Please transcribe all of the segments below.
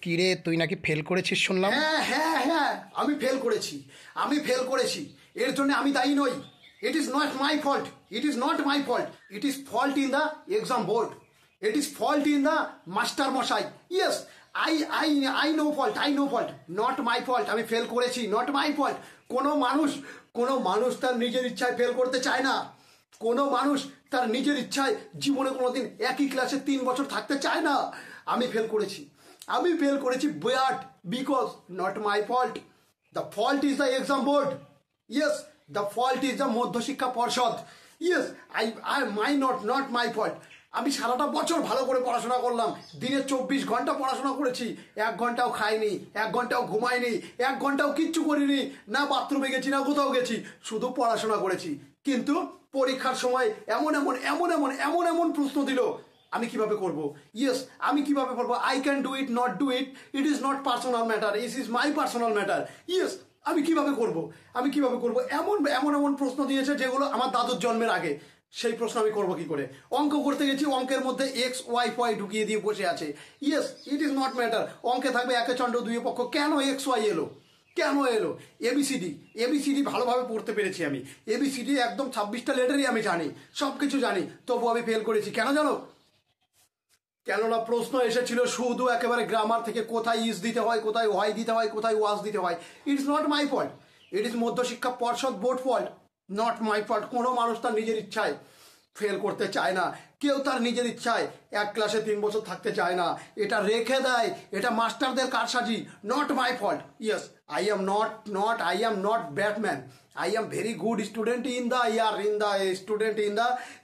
কিরে তুই নাকি ফেল করেছিস শুনলাম। হ্যাঁ হ্যাঁ হ্যাঁ আমি ফেল করেছি এর জন্য আমি দায়ী নই। It is not my fault, it is fault in the exam board, it is fault in the master মশাই। Yes, I I I no fault, not my fault. আমি ফেল করেছি, নট মাই ফল্ট। কোনো মানুষ তার নিজের ইচ্ছায় fail করতে চায় না। কোনো মানুষ তার নিজের ইচ্ছায় জীবনে কোনোদিন একই ক্লাসে 3 বছর থাকতে চায় না। আমি ফেল করেছি but because not my fault, the fault is the exam board. Yes, the fault is the Madhyashiksha Parshad. Yes, not my fault. আমি সারাটা বছর ভালো করে পড়াশোনা করলাম, দিনে 24 ঘন্টা পড়াশোনা করেছি, 1 ঘন্টাও খাইনি, 1 ঘন্টাও ঘুমাইনি, 1 ঘন্টাও কিচ্ছু করিনি, না বাথরুমে গেছি না কোথাও গেছি, শুধু পড়াশোনা করেছি। কিন্তু পরীক্ষার সময় এমন প্রশ্ন দিল, আমি কিভাবে করব? ইয়েস, আমি কিভাবে করবো? I can do it, not do it, it is not personal matter, it is my personal matter. Yes, আমি কিভাবে করব? এমন প্রশ্ন দিয়েছে যেগুলো আমার দাদুর জন্মের আগে। সেই প্রশ্ন আমি করবো কি করে? অঙ্ক করতে গেছি, অঙ্কের মধ্যে এক্স ওয়াই ফয় ঢুকিয়ে দিয়ে বসে আছে। Yes, it is not matter. অঙ্কে থাকবে একে চন্দ্র দুয়ে পক্ষ, কেন এক্স ওয়াই এলো? এবিসিডি ভালোভাবে পড়তে পেরেছি আমি। এবিসিডি একদম 26টা লেটারই আমি জানি, সব কিছু জানি, তবু আমি ফেল করেছি। কেন জানো? কেননা প্রশ্ন এসেছিল শুধু একেবারে গ্রামার থেকে, কোথায় ইজ দিতে হয়, কোথায় ওয়াই দিতে হয়, কোথায় ওয়াজ দিতে হয়। It's not my fault, it is Madhyashiksha Parshad board fault, not my fault. কোনো মানুষ তার নিজের ইচ্ছায় ফেল করতে চায় না, কেউ তার নিজের ইচ্ছায় এক ক্লাসে 3 বছর থাকতে চায় না, এটা রেখে দেয়, এটা মাস্টারদের কারসাজি। Not my fault. Yes, I am not Batman, I am very good student in the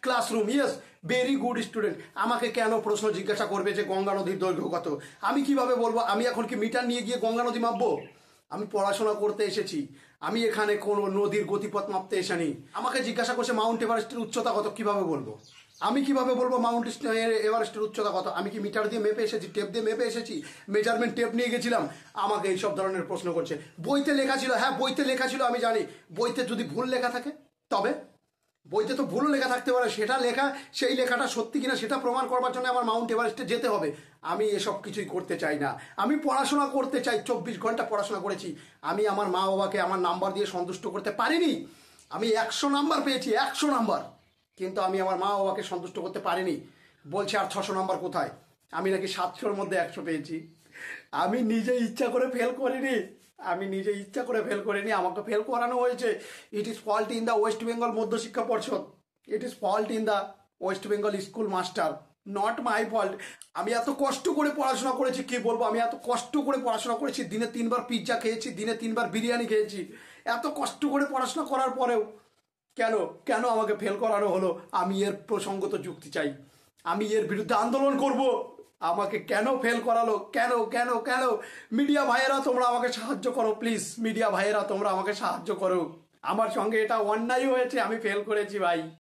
classroom. Yes, very good student. আমাকে কেন প্রশ্ন জিজ্ঞাসা করবে যে গঙ্গা নদীর দৈর্ঘ্য কত? আমি কিভাবে বলবো? আমি এখন কি মিটার নিয়ে গিয়ে গঙ্গা নদী মাপবো? আমি পড়াশোনা করতে এসেছি, আমি এখানে কোনো নদীর গতিপথ মাপতে এসেনি। আমাকে জিজ্ঞাসা করছে মাউন্ট এভারেস্টের উচ্চতা কত, কিভাবে বলবো? আমি কিভাবে বলবো মাউন্ট এভারেস্টের উচ্চতা কত? আমি কি মিটার দিয়ে মেপে এসেছি, টেপ দিয়ে মেপে এসেছি, মেজারমেন্ট টেপ নিয়ে গেছিলাম? আমাকে এইসব ধরনের প্রশ্ন করছে। বইতে লেখা ছিল, হ্যাঁ বইতে লেখা ছিল, আমি জানি। বইতে যদি ভুল লেখা থাকে তবে? বইতে তো ভুলও লেখা থাকতে পারে, সেটা লেখা, সেই লেখাটা সত্যি কিনা সেটা প্রমাণ করবার জন্য আমার মাউন্ট এভারেস্টে যেতে হবে। আমি এসব কিছুই করতে চাই না, আমি পড়াশোনা করতে চাই। 24 ঘন্টা পড়াশোনা করেছি। আমি আমার মা বাবাকে আমার নাম্বার দিয়ে সন্তুষ্ট করতে পারিনি। আমি 100 নাম্বার পেয়েছি, 100 নাম্বার, কিন্তু আমি আমার মা বাবাকে সন্তুষ্ট করতে পারিনি। বলছে আর 600 নাম্বার কোথায়? আমি নাকি 700-র মধ্যে 100 পেয়েছি। আমি নিজে ইচ্ছা করে ফেল করিনি, আমাকে ফেল করানো হয়েছে। It is fault in the West Bengal Madhyashiksha Parshad, it is fault in the West Bengal school master, not my fault. আমি এত কষ্ট করে পড়াশোনা করেছি, কি বলবো? আমি এত কষ্ট করে পড়াশোনা করেছি, দিনে 3বার পিৎজা খেয়েছি, দিনে 3বার বিরিয়ানি খেয়েছি। এত কষ্ট করে পড়াশোনা করার পরেও কেন আমাকে ফেল করানো হলো? আমি এর প্রসঙ্গত যুক্তি চাই, আমি এর বিরুদ্ধে আন্দোলন করব। আমাকে কেন ফেল করালো? কেন? মিডিয়া ভাইয়েরা তোমরা আমাকে সাহায্য করো, প্লিজ। মিডিয়া ভাইয়েরা তোমরা আমাকে সাহায্য করো, আমার সঙ্গে এটা অন্যায় হয়েছে, আমি ফেল করেছি ভাই।